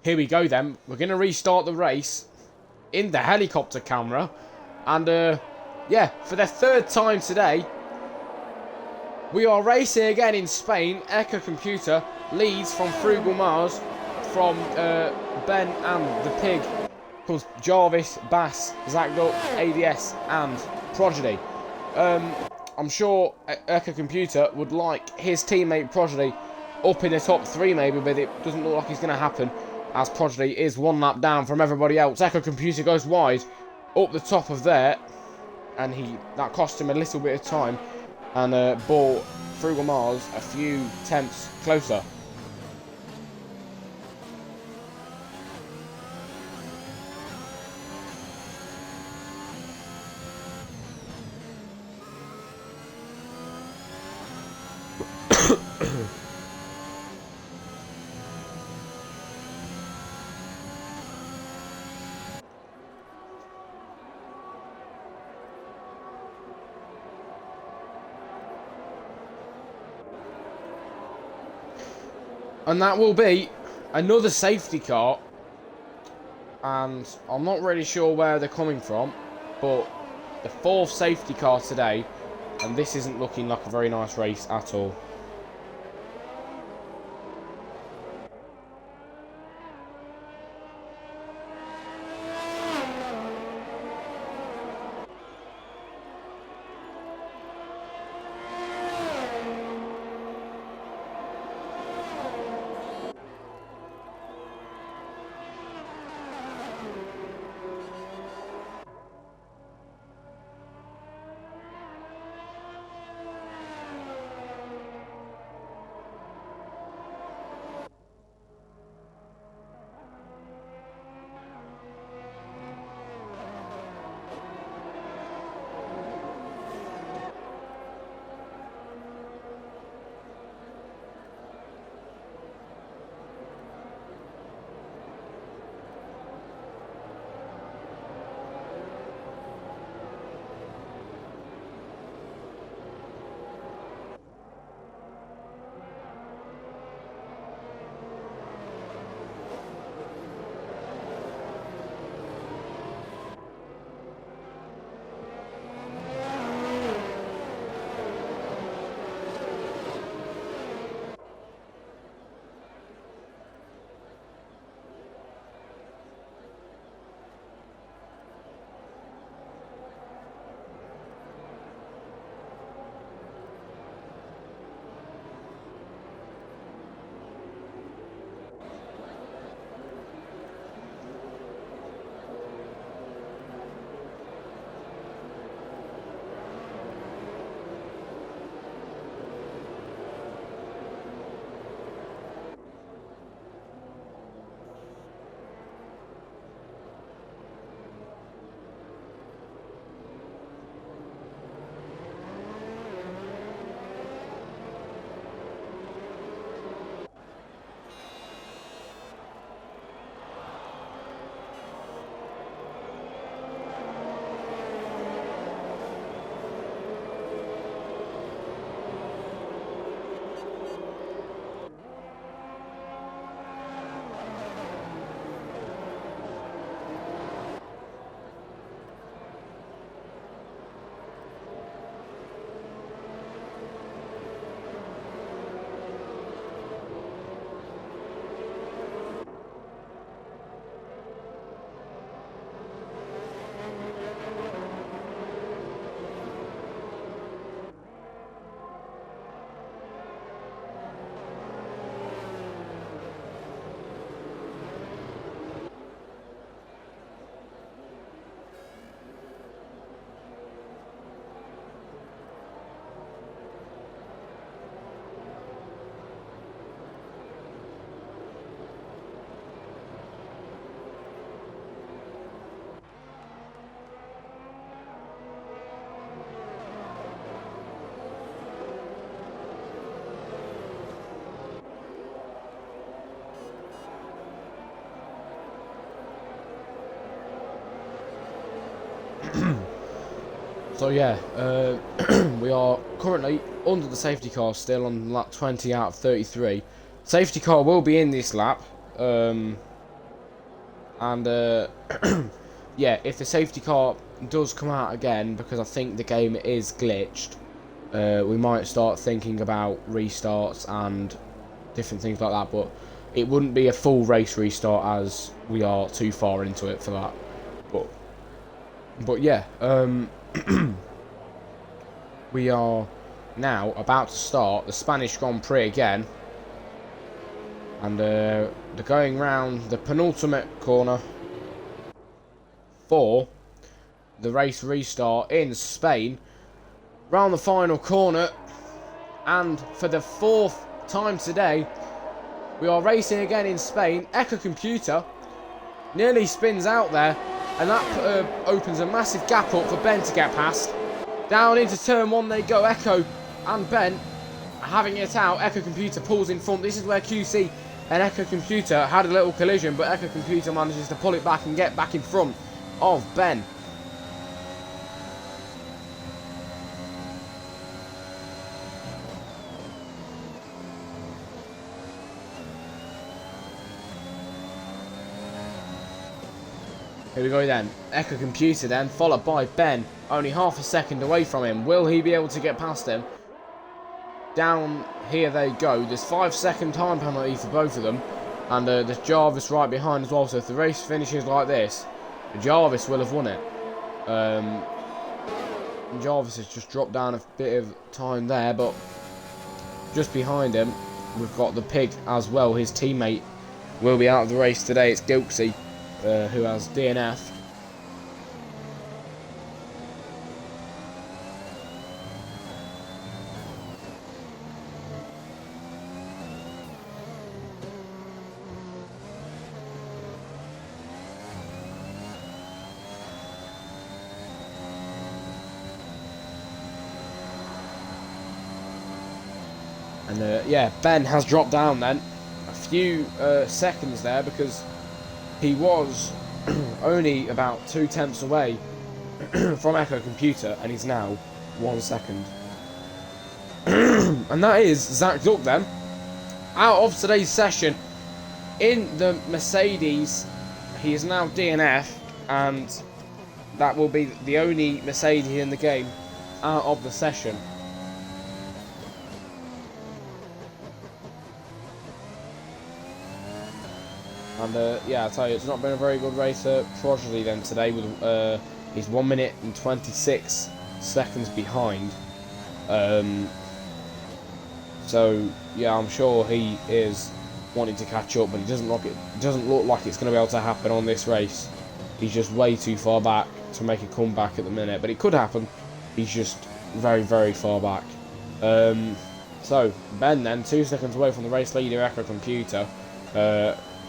Here we go then. We're going to restart the race in the helicopter camera. And yeah, for the 3rd time today, we are racing again in Spain. Echo Computer leads from Frugal Mars, from Ben and the Pig, called Jarvis, Bass, Zagduck, ADS and Prodigy. I'm sure Echo Computer would like his teammate Prodigy up in the top 3 maybe, but it doesn't look like it's going to happen, as Prodigy is 1 lap down from everybody else. Echo Computer goes wide up the top of there, and that cost him a little bit of time, and brought Frugal Mars a few tenths closer. And that will be another safety car. And I'm not really sure where they're coming from, but the 4th safety car today, and this isn't looking like a very nice race at all. So yeah, we are currently under the safety car still on lap 20 out of 33. Safety car will be in this lap. Yeah, if the safety car does come out again, because I think the game is glitched, we might start thinking about restarts and different things like that, but it wouldn't be a full race restart as we are too far into it for that. But yeah, we are now about to start the Spanish Grand Prix again, and they're going round the penultimate corner for the race restart in Spain, round the final corner, and for the 4th time today we are racing again in Spain. Echo Computer nearly spins out there, and that opens a massive gap up for Ben to get past. Down into turn 1 they go. Echo and Ben having it out. Echo Computer pulls in front. This is where QC and Echo Computer had a little collision, but Echo Computer manages to pull it back and get back in front of Ben. Here we go then. Echo Computer then, followed by Ben, only half a second away from him. Will he be able to get past him? Down here they go. There's 5-second time penalty for both of them, and there's Jarvis right behind as well. So if the race finishes like this, Jarvis will have won it. Jarvis has just dropped down a bit of time there, but just behind him we've got the Pig as well. His teammate will be out of the race today. It's Gilksy, who has DNF. And yeah, Ben has dropped down then a few seconds there, because he was only about 2 tenths away from Echo Computer, and he's now 1 second. And that is Zach Duck then, out of today's session in the Mercedes. He is now DNF, and that will be the only Mercedes in the game out of the session. And yeah, I'll tell you, it's not been a very good race for Progeny then today. With he's 1 minute and 26 seconds behind. So yeah, I'm sure he is wanting to catch up, but it doesn't look like it's going to be able to happen on this race. He's just way too far back to make a comeback at the minute, but it could happen. He's just very, very far back. So Ben then 2 seconds away from the race leader, Echo Computer.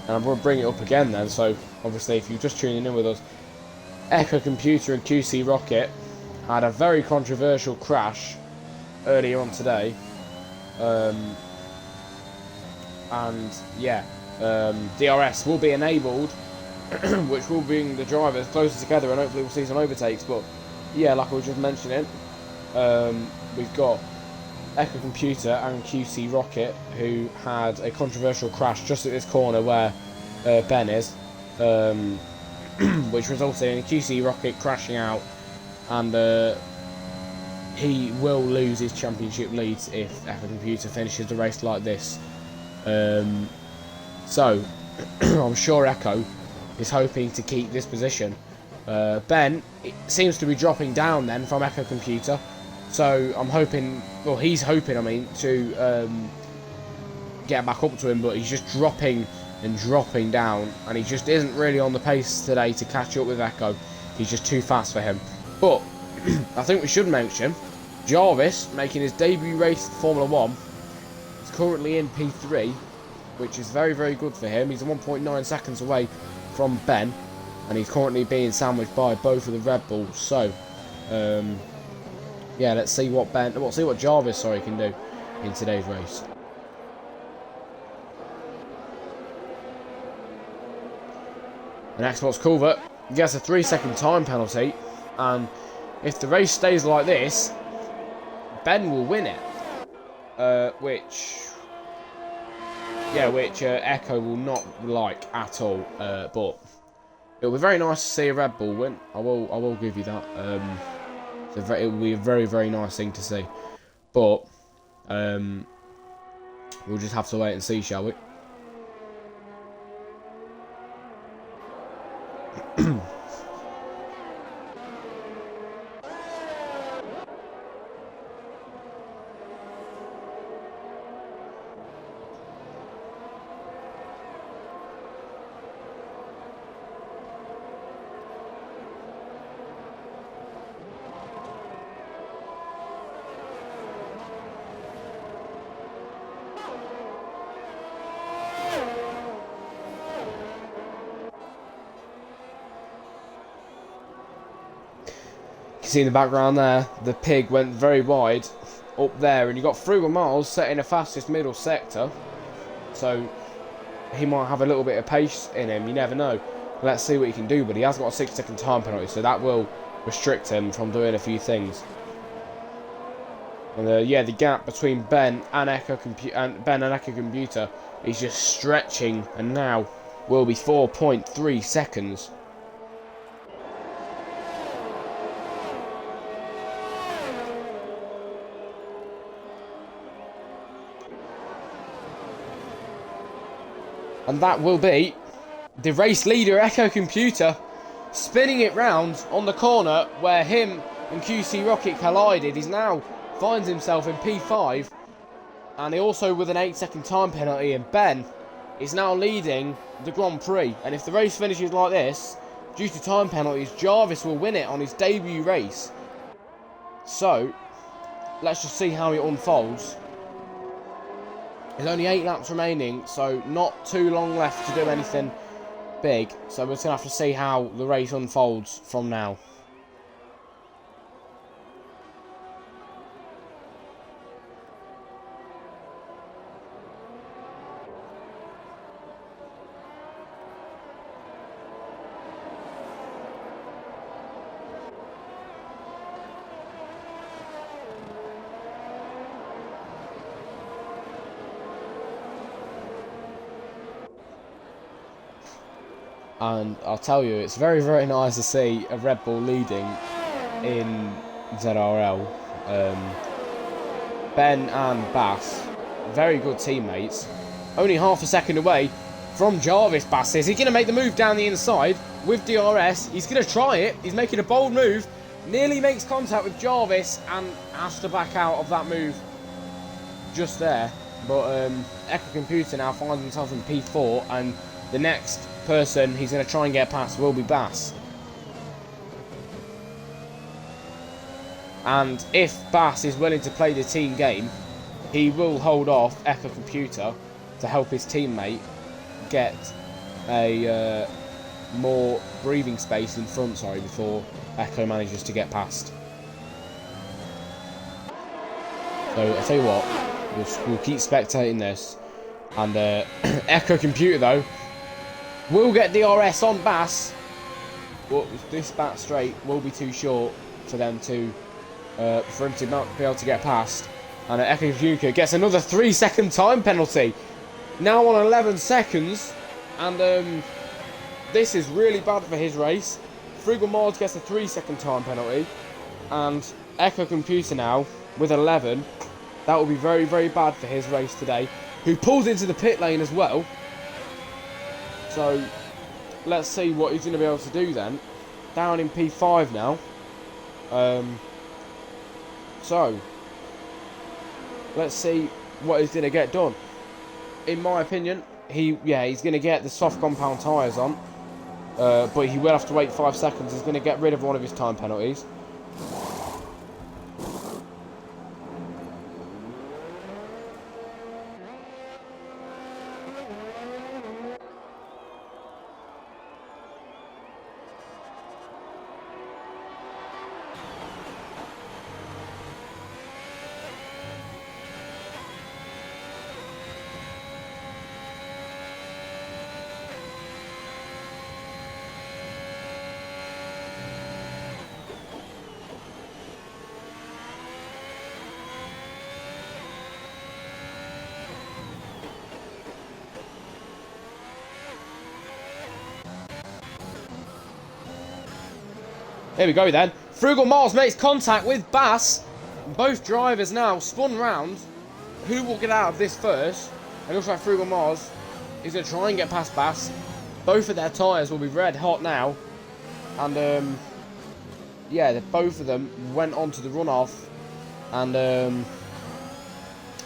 And I'm going to bring it up again then. So obviously, if you're just tuning in with us, Echo Computer and QC Rocket had a very controversial crash earlier on today. And yeah, DRS will be enabled, which will bring the drivers closer together, and hopefully we'll see some overtakes. But yeah, like I was just mentioning, we've got Echo Computer and QC Rocket, who had a controversial crash just at this corner where Ben is, which resulted in QC Rocket crashing out, and he will lose his championship leads if Echo Computer finishes the race like this. So I'm sure Echo is hoping to keep this position. Ben, it seems to be dropping down then from Echo Computer. So I'm hoping, well, he's hoping, I mean, to get back up to him, but he's just dropping and dropping down, and he just isn't really on the pace today to catch up with Echo. He's just too fast for him. But I think we should mention Jarvis making his debut race in Formula 1. He's currently in P3, which is very, very good for him. He's 1.9 seconds away from Ben, and he's currently being sandwiched by both of the Red Bulls. So yeah, let's see what Jarvis can do in today's race. And Xbox Culvert gets a 3-second time penalty, and if the race stays like this, Ben will win it. Which Echo will not like at all. But it'll be very nice to see a Red Bull win. I will give you that. It will be a very, very nice thing to see. But we'll just have to wait and see, shall we? See in the background there, the pig went very wide up there, and you got Frugal Miles setting the fastest middle sector, so he might have a little bit of pace in him. You never know. Let's see what he can do, but he has got a 6-second time penalty, so that will restrict him from doing a few things. And yeah, the gap between Ben and Echo Computer is just stretching, and now will be 4.3 seconds. And that will be the race leader, Echo Computer, spinning it round on the corner where him and QC Rocket collided. He now finds himself in P5, and he also with an 8-second time penalty. And Ben is now leading the Grand Prix. And if the race finishes like this, due to time penalties, Jarvis will win it on his debut race. So, let's just see how it unfolds. There's only 8 laps remaining, so not too long left to do anything big. So we're just going to have to see how the race unfolds from now. And I'll tell you, it's very, very nice to see a Red Bull leading in ZRL. Ben and Bass, very good teammates. Only half a second away from Jarvis. Bass is. He's going to make the move down the inside with DRS. He's going to try it. He's making a bold move. Nearly makes contact with Jarvis and has to back out of that move just there. But Echo Computer now finds himself in P4, and the next person he's going to try and get past will be Bass. And if Bass is willing to play the team game, he will hold off Echo Computer to help his teammate get a more breathing space in front, before Echo manages to get past. So I'll tell you what, we'll keep spectating this. And Echo Computer though will get DRS on Bass, but this back straight will be too short for them to, for him to not be able to get past. And Echo Computer gets another 3-second time penalty, now on 11 seconds, and this is really bad for his race. Frugal Miles gets a 3-second time penalty, and Echo Computer now with 11. That will be very, very bad for his race today, who pulled into the pit lane as well. So, let's see what he's going to be able to do then. Down in P5 now. So, let's see what he's going to get done. In my opinion, he's going to get the soft compound tyres on. But he will have to wait 5 seconds. He's going to get rid of one of his time penalties. Here we go then. Frugal Mars makes contact with Bass. Both drivers now spun round. Who will get out of this first? It looks like Frugal Mars is going to try and get past Bass. Both of their tyres will be red hot now. And, yeah, both of them went on to the runoff. And,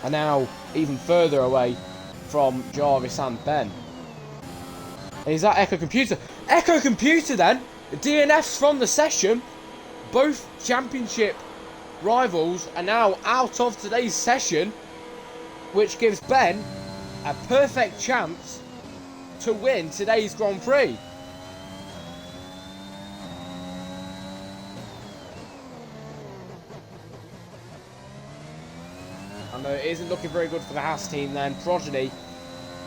are now even further away from Jarvis and Ben. And is that Echo Computer? Echo Computer then! The DNFs from the session. Both championship rivals are now out of today's session, which gives Ben a perfect chance to win today's Grand Prix. And it isn't looking very good for the Haas team then. Progeny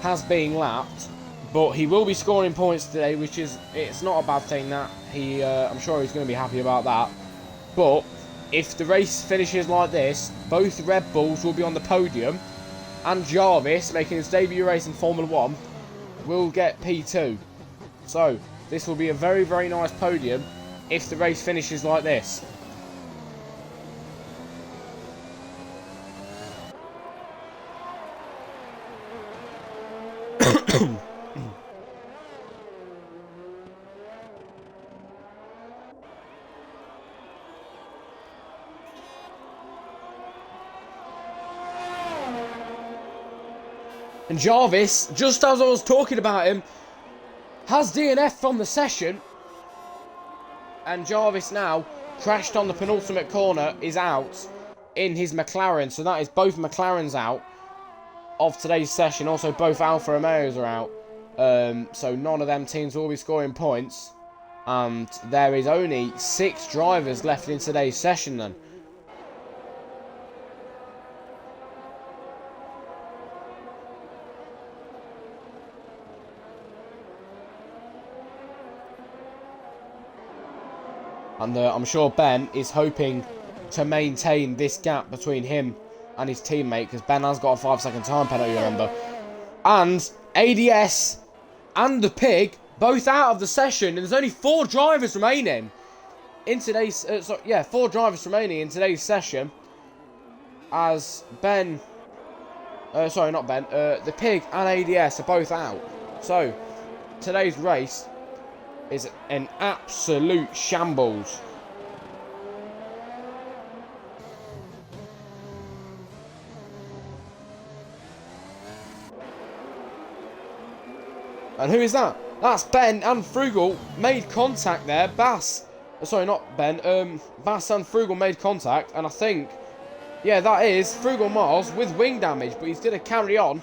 has been lapped, but he will be scoring points today, which is, it's not a bad thing that. I'm sure he's going to be happy about that. But if the race finishes like this, both Red Bulls will be on the podium, and Jarvis, making his debut race in Formula 1, will get P2. So this will be a very, very nice podium if the race finishes like this. And Jarvis, just as I was talking about him, has DNF from the session. And Jarvis now, crashed on the penultimate corner, is out in his McLaren. So that is both McLarens out of today's session. Also, both Alfa Romeos are out. So none of them teams will be scoring points. And there is only 6 drivers left in today's session then. And I'm sure Ben is hoping to maintain this gap between him and his teammate, because Ben has got a 5-second time penalty, remember. And ADS and the Pig both out of the session, and there's only 4 drivers remaining in today's. 4 drivers remaining in today's session. As Ben, not Ben. The Pig and ADS are both out. So today's race is an absolute shambles. And who is that? That's Ben and Frugal made contact there. Bass, sorry, not Ben. Bass and Frugal made contact, and I think, yeah, that is Frugal Mars with wing damage, but he's going to carry on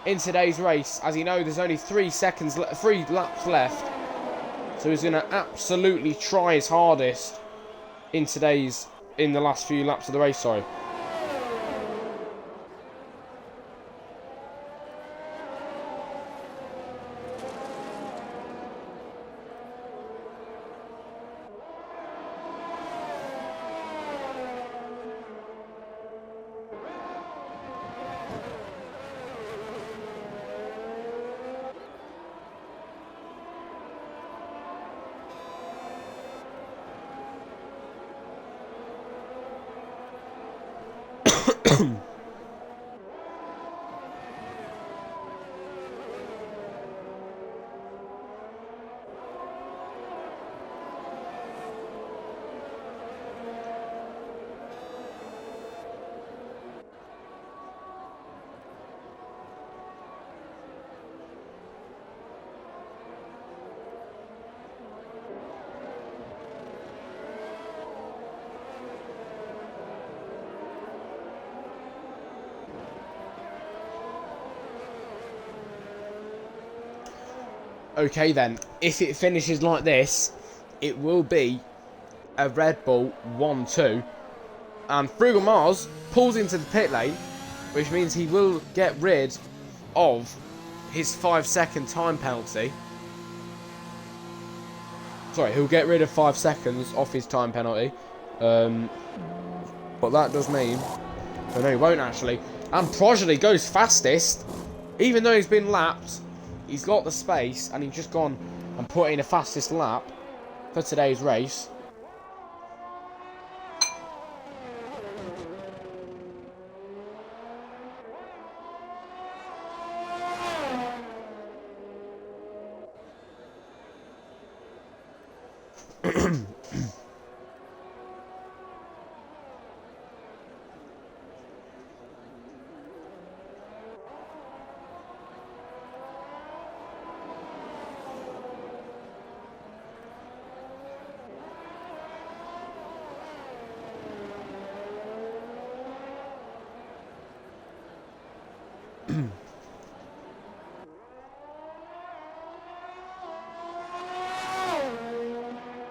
in today's race, as he knows there's only 3 laps left. So he's going to absolutely try his hardest in the last few laps of the race, sorry. Okay then, if it finishes like this, it will be a Red Bull 1-2. And Frugal Mars pulls into the pit lane, which means he will get rid of his 5-second time penalty. Sorry, he'll get rid of 5 seconds off his time penalty. But that does mean... Oh no, he won't actually. And Progeny goes fastest. Even though he's been lapped, he's got the space, and he's just gone and put in a fastest lap for today's race.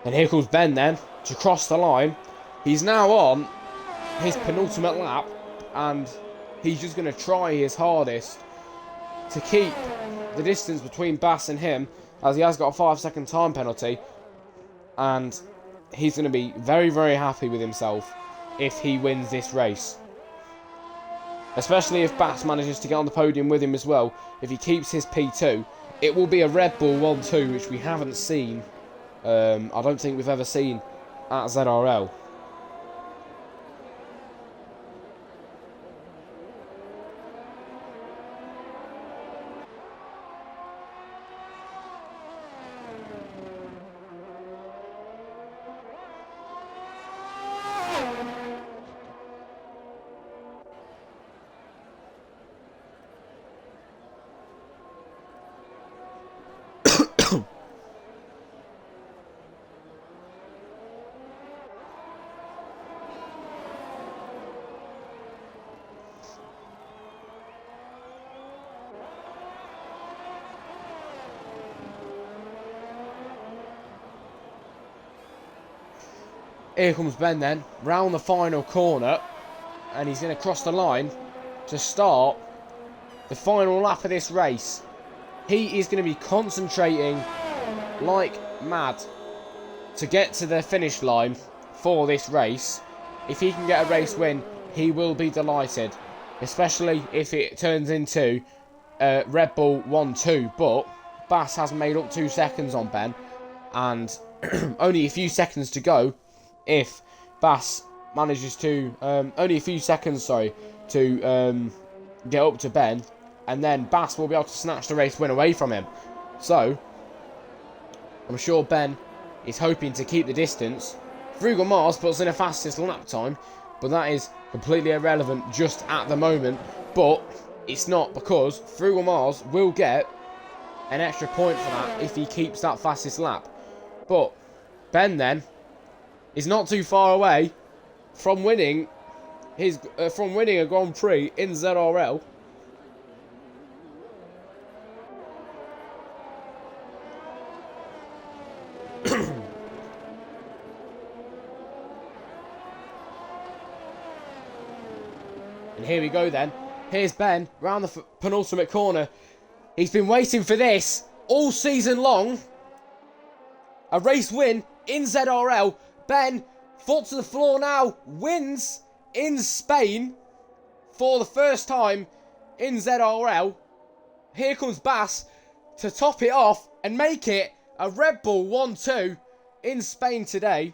And here comes Ben then to cross the line. He's now on his penultimate lap, and he's just going to try his hardest to keep the distance between Bass and him, as he has got a 5-second time penalty, and he's going to be very, very happy with himself if he wins this race. Especially if Bass manages to get on the podium with him as well. If he keeps his P2, it will be a Red Bull 1-2, which we haven't seen. I don't think we've ever seen at ZRL. Here comes Ben then, round the final corner, and he's going to cross the line to start the final lap of this race. He is going to be concentrating like mad to get to the finish line for this race. If he can get a race win, he will be delighted, especially if it turns into Red Bull 1-2. But Bass has made up 2 seconds on Ben, and only a few seconds to go. If Bass manages to, only a few seconds, sorry, to get up to Ben, and then Bass will be able to snatch the race win away from him. So, I'm sure Ben is hoping to keep the distance. Frugal Mars puts in a fastest lap time, but that is completely irrelevant just at the moment. But it's not, because Frugal Mars will get an extra point for that if he keeps that fastest lap. But Ben then is not too far away from winning his a Grand Prix in ZRL. And here we go then. Here's Ben round the penultimate corner. He's been waiting for this all season long. A race win in ZRL. Ben, foot to the floor now, wins in Spain for the first time in ZRL. Here comes Bass to top it off and make it a Red Bull 1-2 in Spain today.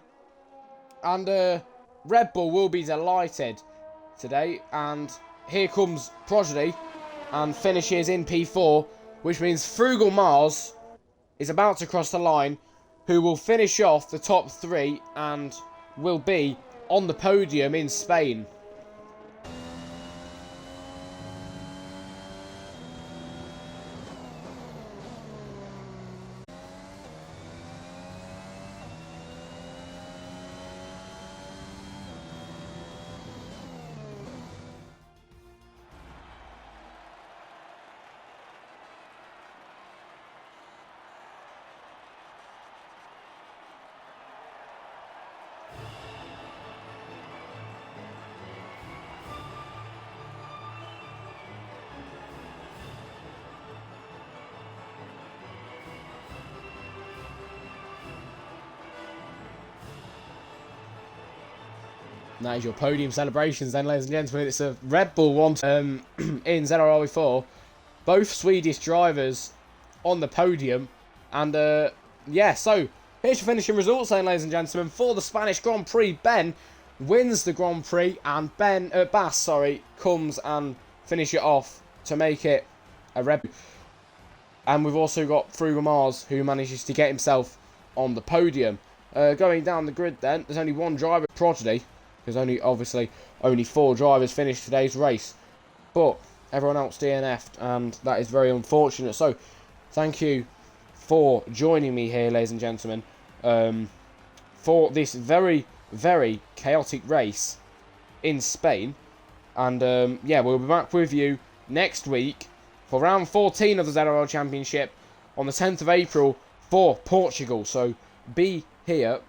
And Red Bull will be delighted today. And here comes Progeny and finishes in P4, which means Frugal Mars is about to cross the line, who will finish off the top 3 and will be on the podium in Spain. And that is your podium celebrations then, ladies and gentlemen. It's a Red Bull 1 in ZRL F1. Both Swedish drivers on the podium. And, yeah, so here's your finishing results then, ladies and gentlemen. For the Spanish Grand Prix, Ben wins the Grand Prix. And Bass comes and finish it off to make it a Red Bull. And we've also got Frugal Mars, who manages to get himself on the podium. Going down the grid then, there's only one driver, prodigy, because only 4 drivers finished today's race. But everyone else DNF'd, and that is very unfortunate. So, thank you for joining me here, ladies and gentlemen, for this very, very chaotic race in Spain. And yeah, we'll be back with you next week for round 14 of the ZRL Championship on the 10th of April for Portugal. So be here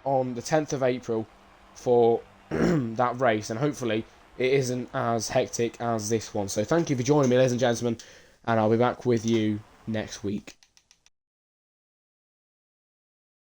on the 10th of April for that race, and hopefully it isn't as hectic as this one. So thank you for joining me, ladies and gentlemen, and I'll be back with you next week.